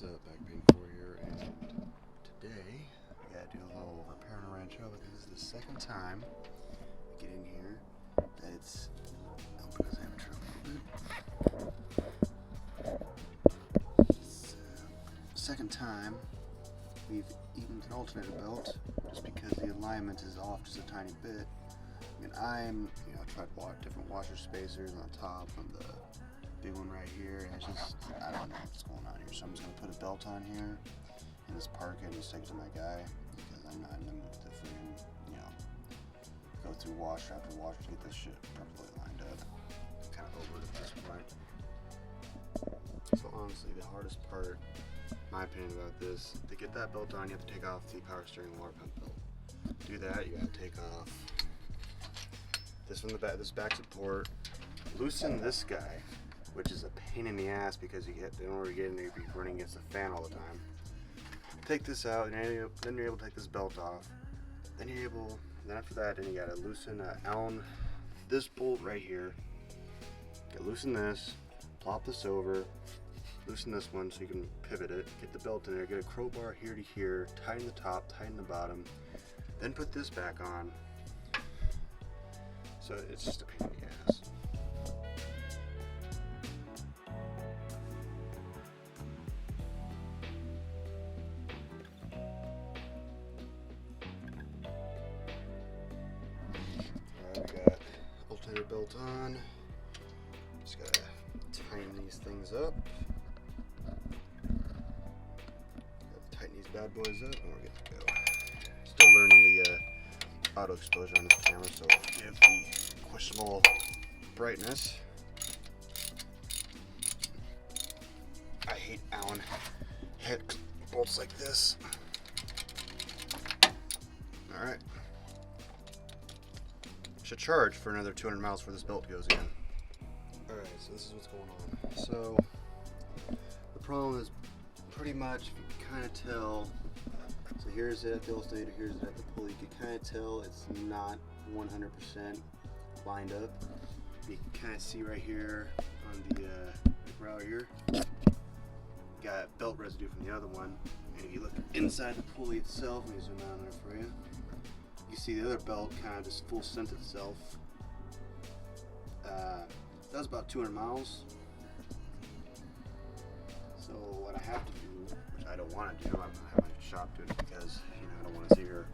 What's up, Back Pain 4 here, and today I gotta do a little repair on a Rancho. This is the second time I get in here that it's open as amateur a little bit. It's second time we've eaten an alternator belt just because the alignment is off just a tiny bit. I mean, I tried different washer spacers on the top, on the big one right here, and it's just, I don't know what's going on here. So I'm just going to put a belt on here and just park it and just take it to my guy because I'm not in the mood to freaking, go through washer after washer to get this shit properly lined up. I'm kind of over it at this point. So honestly, the hardest part, my opinion about this, to get that belt on, you have to take off the power steering water pump belt. To do that, you got to take off this from the back, this back support, loosen this guy, which is a pain in the ass because in order to get in there, you'd be running against the fan all the time. Take this out, and then you're able to take this belt off. Then after that, you gotta loosen this bolt right here. You gotta loosen this, plop this over, loosen this one so you can pivot it, get the belt in there, get a crowbar here to here, tighten the top, tighten the bottom, then put this back on. So it's just a pain in the ass. Alright, we got alternator belt on. Just gotta tighten these things up. Gotta tighten these bad boys up and we're good to go. Still learning the auto exposure on this camera, so I'll give the questionable brightness. I hate Allen head bolts like this. Alright. Should charge for another 200 miles before this belt goes in. Alright, so this is what's going on. So, the problem is pretty much, if you can kind of tell, so here's it at the alternator, here's it at the pulley. You can kind of tell it's not 100% lined up. You can kind of see right here on the right here, got belt residue from the other one. And if you look inside the pulley itself, let me zoom out there for you. You see the other belt kind of just full sent itself. That was about 200 miles. So what I have to do, which I don't want to do, I'm going to have my shop do it because I don't want to see her.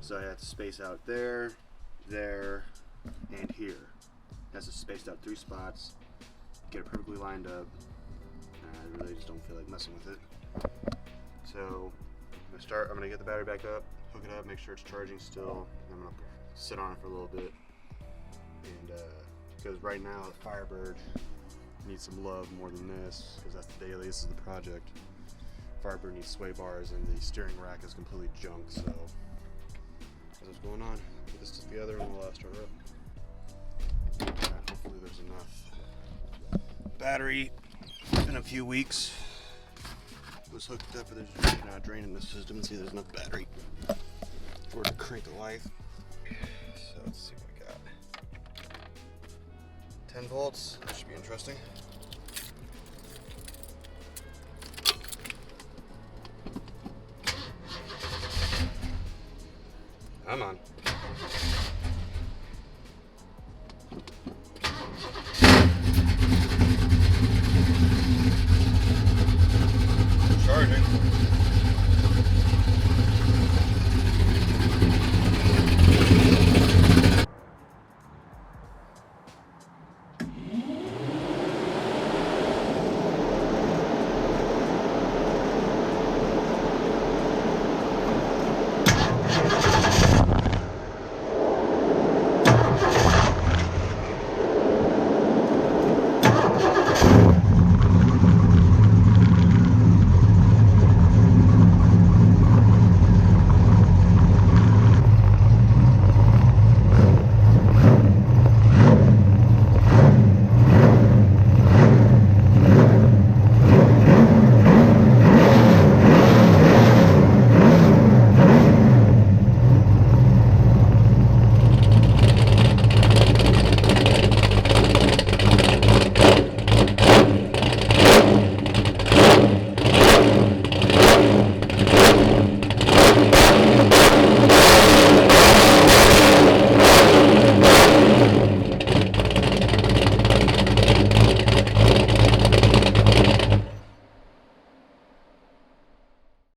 So I have to space out there, there, and here. That's just spaced out 3 spots. Get it perfectly lined up. I really just don't feel like messing with it. So I'm gonna get the battery back up, hook it up, make sure it's charging still. I'm gonna sit on it for a little bit, and because right now the Firebird needs some love more than this, because that's the daily. This is the project. Firebird needs sway bars, and the steering rack is completely junk. So that's what's going on. Put this together, and we'll start her up. Right, hopefully there's enough battery in a few weeks. It was hooked up, but there's not drain in the system, and see there's enough battery for it to crank the life. So let's see what we got. 10 volts, that should be interesting. Come on.